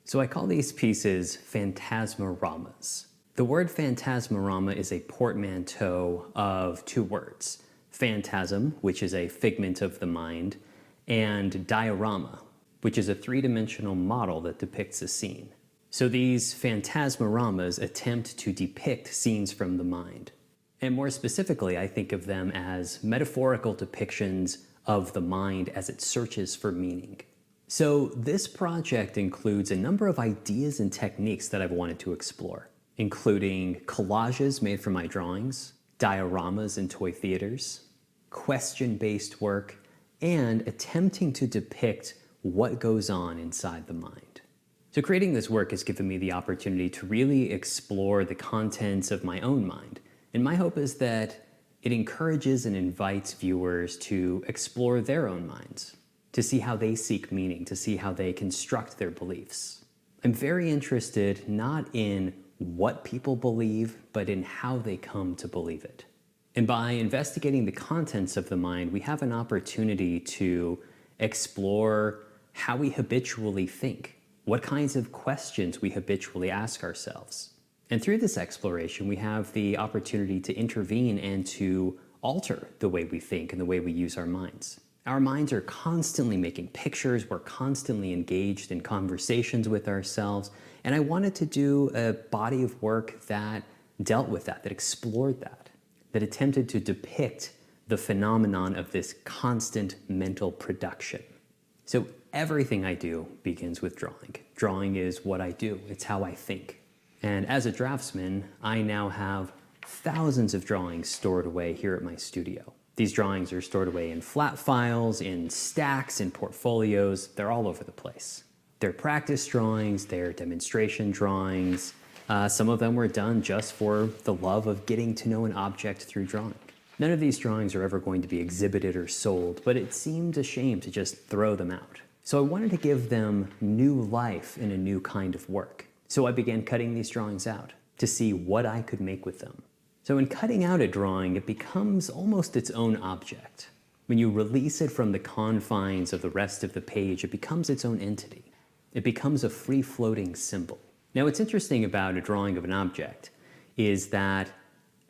So I call these pieces phantasmoramas. The word phantasmorama is a portmanteau of two words: phantasm, which is a figment of the mind, and diorama, which is a three-dimensional model that depicts a scene. So these phantasmoramas attempt to depict scenes from the mind. And more specifically, I think of them as metaphorical depictions of the mind as it searches for meaning. So this project includes a number of ideas and techniques that I've wanted to explore, including collages made from my drawings, dioramas in toy theaters, question-based work, and attempting to depict what goes on inside the mind. So creating this work has given me the opportunity to really explore the contents of my own mind. And my hope is that it encourages and invites viewers to explore their own minds, to see how they seek meaning, to see how they construct their beliefs. I'm very interested not in what people believe, but in how they come to believe it. And by investigating the contents of the mind, we have an opportunity to explore how we habitually think, what kinds of questions we habitually ask ourselves. And through this exploration, we have the opportunity to intervene and to alter the way we think and the way we use our minds. Our minds are constantly making pictures, we're constantly engaged in conversations with ourselves, and I wanted to do a body of work that dealt with that explored that attempted to depict the phenomenon of this constant mental production. So everything I do begins with drawing. Drawing is what I do, it's how I think. And as a draftsman, I now have thousands of drawings stored away here at my studio. These drawings are stored away in flat files, in stacks, in portfolios. They're all over the place. They're practice drawings, they're demonstration drawings. Some of them were done just for the love of getting to know an object through drawing. None of these drawings are ever going to be exhibited or sold, but it seemed a shame to just throw them out. So I wanted to give them new life in a new kind of work. So I began cutting these drawings out to see what I could make with them. So in cutting out a drawing, it becomes almost its own object. When you release it from the confines of the rest of the page, it becomes its own entity. It becomes a free-floating symbol. Now, what's interesting about a drawing of an object is that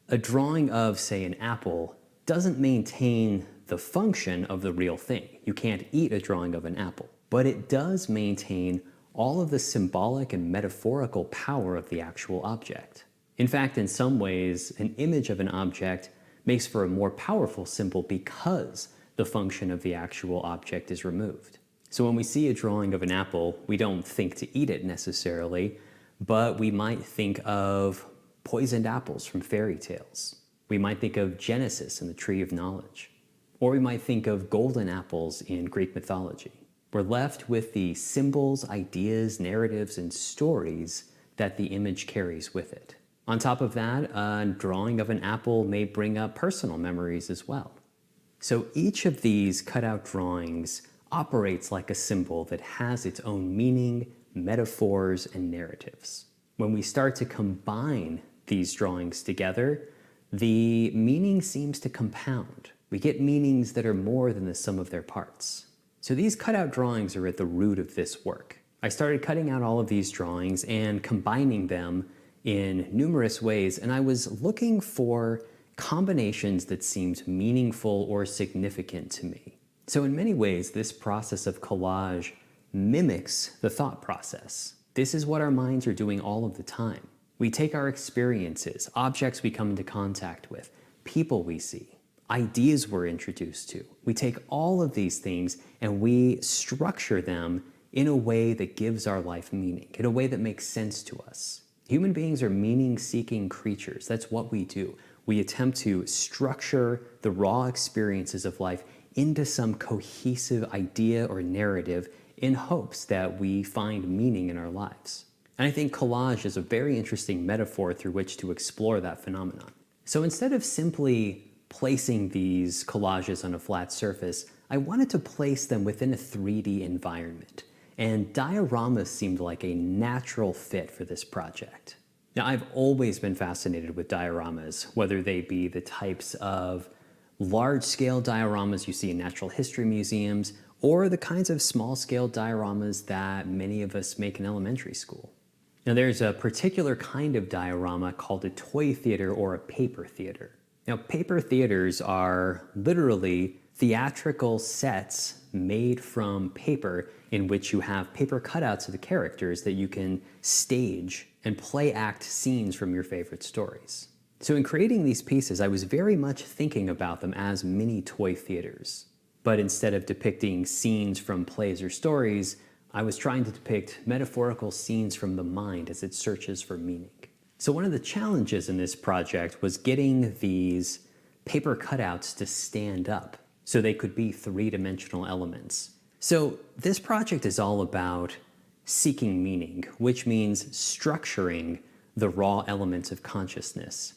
a drawing of, say, an apple doesn't maintain the function of the real thing. You can't eat a drawing of an apple, but it does maintain all of the symbolic and metaphorical power of the actual object. In fact, in some ways, an image of an object makes for a more powerful symbol because the function of the actual object is removed. So when we see a drawing of an apple, we don't think to eat it necessarily, but we might think of poisoned apples from fairy tales. We might think of Genesis and the Tree of Knowledge. Or we might think of golden apples in Greek mythology. We're left with the symbols, ideas, narratives, and stories that the image carries with it. On top of that, a drawing of an apple may bring up personal memories as well. So each of these cutout drawings operates like a symbol that has its own meaning, metaphors, and narratives. When we start to combine these drawings together, the meaning seems to compound. We get meanings that are more than the sum of their parts. So these cutout drawings are at the root of this work. I started cutting out all of these drawings and combining them in numerous ways, and I was looking for combinations that seemed meaningful or significant to me. So in many ways, this process of collage mimics the thought process. This is what our minds are doing all of the time. We take our experiences, objects we come into contact with, people we see, ideas we're introduced to. We take all of these things and we structure them in a way that gives our life meaning, in a way that makes sense to us. Human beings are meaning-seeking creatures. That's what we do. We attempt to structure the raw experiences of life into some cohesive idea or narrative in hopes that we find meaning in our lives. And I think collage is a very interesting metaphor through which to explore that phenomenon. So instead of simply placing these collages on a flat surface, I wanted to place them within a 3D environment. And dioramas seemed like a natural fit for this project. Now, I've always been fascinated with dioramas, whether they be the types of large-scale dioramas you see in natural history museums, or the kinds of small-scale dioramas that many of us make in elementary school. Now, there's a particular kind of diorama called a toy theater or a paper theater. Now, paper theaters are literally theatrical sets made from paper in which you have paper cutouts of the characters that you can stage and play act scenes from your favorite stories. So in creating these pieces, I was very much thinking about them as mini toy theaters. But instead of depicting scenes from plays or stories, I was trying to depict metaphorical scenes from the mind as it searches for meaning. So one of the challenges in this project was getting these paper cutouts to stand up so they could be three-dimensional elements. So this project is all about seeking meaning, which means structuring the raw elements of consciousness.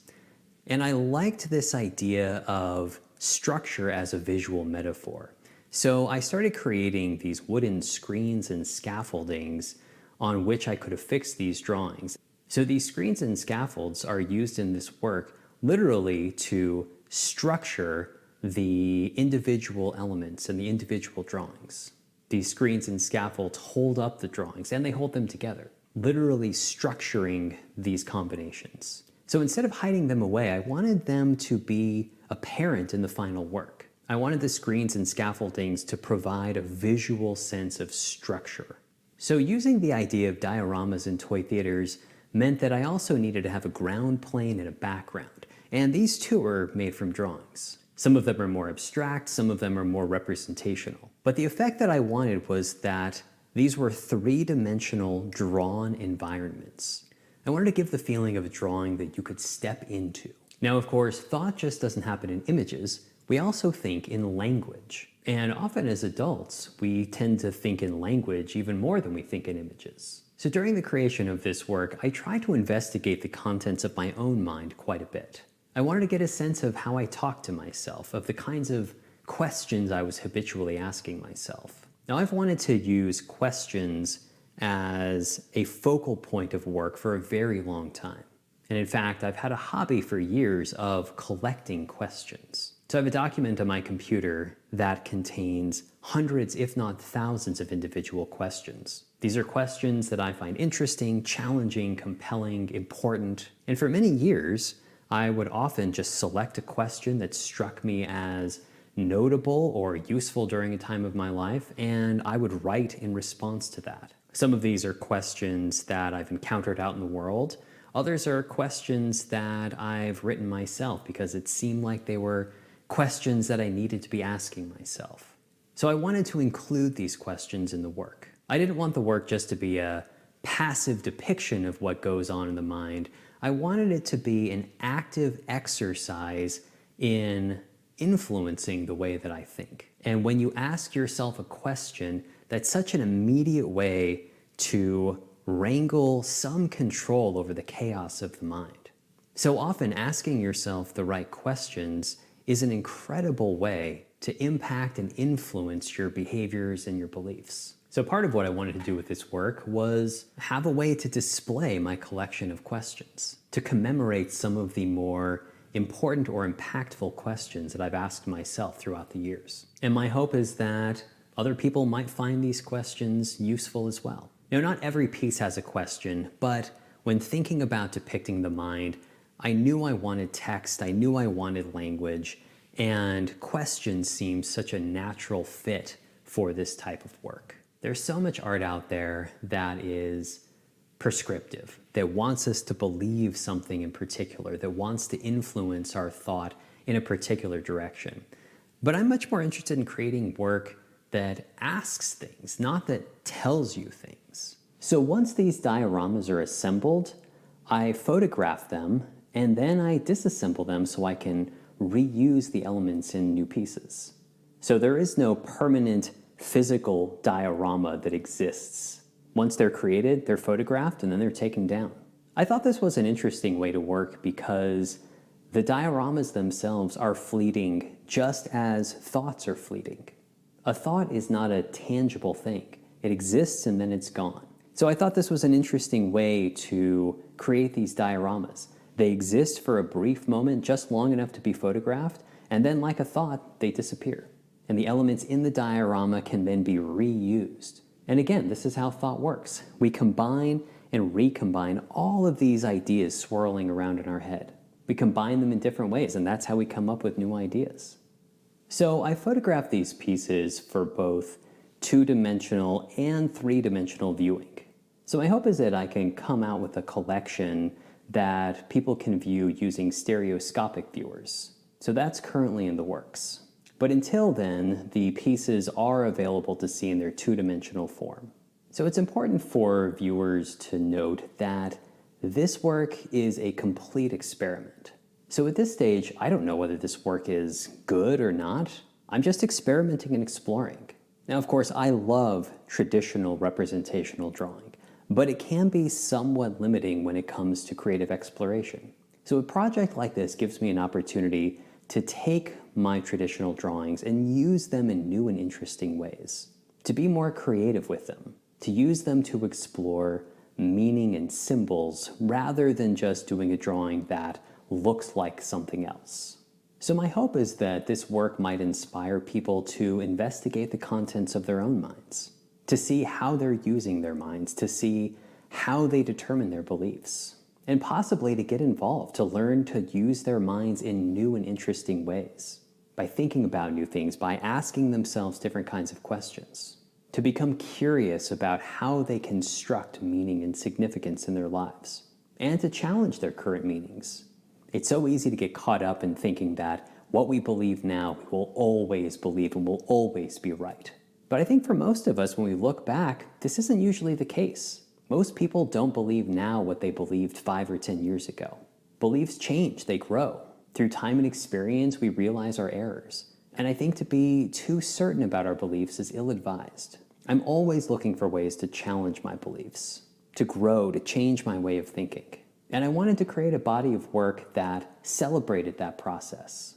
And I liked this idea of structure as a visual metaphor. So I started creating these wooden screens and scaffoldings on which I could affix these drawings. So these screens and scaffolds are used in this work literally to structure the individual elements and the individual drawings. These screens and scaffolds hold up the drawings and they hold them together, literally structuring these combinations. So instead of hiding them away, I wanted them to be apparent in the final work. I wanted the screens and scaffoldings to provide a visual sense of structure. So using the idea of dioramas in toy theaters meant that I also needed to have a ground plane and a background. And these two are made from drawings. Some of them are more abstract, some of them are more representational. But the effect that I wanted was that these were three-dimensional drawn environments. I wanted to give the feeling of a drawing that you could step into. Now, of course, thought just doesn't happen in images. We also think in language. And often as adults, we tend to think in language even more than we think in images. So during the creation of this work, I tried to investigate the contents of my own mind quite a bit. I wanted to get a sense of how I talk to myself, of the kinds of questions I was habitually asking myself. Now, I've wanted to use questions as a focal point of work for a very long time. And in fact, I've had a hobby for years of collecting questions. So I have a document on my computer that contains hundreds, if not thousands, of individual questions. These are questions that I find interesting, challenging, compelling, important. And for many years, I would often just select a question that struck me as notable or useful during a time of my life, and I would write in response to that. Some of these are questions that I've encountered out in the world. Others are questions that I've written myself because it seemed like they were questions that I needed to be asking myself. So I wanted to include these questions in the work. I didn't want the work just to be a passive depiction of what goes on in the mind. I wanted it to be an active exercise in influencing the way that I think. And when you ask yourself a question, that's such an immediate way to wrangle some control over the chaos of the mind. So often asking yourself the right questions is an incredible way to impact and influence your behaviors and your beliefs. So part of what I wanted to do with this work was have a way to display my collection of questions, to commemorate some of the more important or impactful questions that I've asked myself throughout the years. And my hope is that other people might find these questions useful as well. Now, not every piece has a question, but when thinking about depicting the mind, I knew I wanted text, I knew I wanted language, and questions seemed such a natural fit for this type of work. There's so much art out there that is prescriptive, that wants us to believe something in particular, that wants to influence our thought in a particular direction. But I'm much more interested in creating work that asks things, not that tells you things. So once these dioramas are assembled, I photograph them and then I disassemble them so I can reuse the elements in new pieces. So there is no permanent physical diorama that exists. Once they're created, they're photographed, and then they're taken down. I thought this was an interesting way to work because the dioramas themselves are fleeting just as thoughts are fleeting. A thought is not a tangible thing. It exists and then it's gone. So I thought this was an interesting way to create these dioramas. They exist for a brief moment, just long enough to be photographed, and then like a thought, they disappear. and the elements in the diorama can then be reused. And again, this is how thought works. We combine and recombine all of these ideas swirling around in our head. We combine them in different ways, and that's how we come up with new ideas. So I photographed these pieces for both two-dimensional and three-dimensional viewing. So my hope is that I can come out with a collection that people can view using stereoscopic viewers. So that's currently in the works. But until then, the pieces are available to see in their two-dimensional form. So it's important for viewers to note that this work is a complete experiment. So at this stage, I don't know whether this work is good or not. I'm just experimenting and exploring. Now, of course, I love traditional representational drawing, but it can be somewhat limiting when it comes to creative exploration. So a project like this gives me an opportunity to take my traditional drawings and use them in new and interesting ways, to be more creative with them, to use them to explore meaning and symbols rather than just doing a drawing that looks like something else. So my hope is that this work might inspire people to investigate the contents of their own minds, to see how they're using their minds, to see how they determine their beliefs, and possibly to get involved, to learn to use their minds in new and interesting ways, by thinking about new things, by asking themselves different kinds of questions, to become curious about how they construct meaning and significance in their lives, and to challenge their current meanings. It's so easy to get caught up in thinking that what we believe now we will always believe and will always be right. But I think for most of us, when we look back, this isn't usually the case. Most people don't believe now what they believed 5 or 10 years ago. Beliefs change, they grow. Through time and experience, we realize our errors. And I think to be too certain about our beliefs is ill-advised. I'm always looking for ways to challenge my beliefs, to grow, to change my way of thinking. And I wanted to create a body of work that celebrated that process.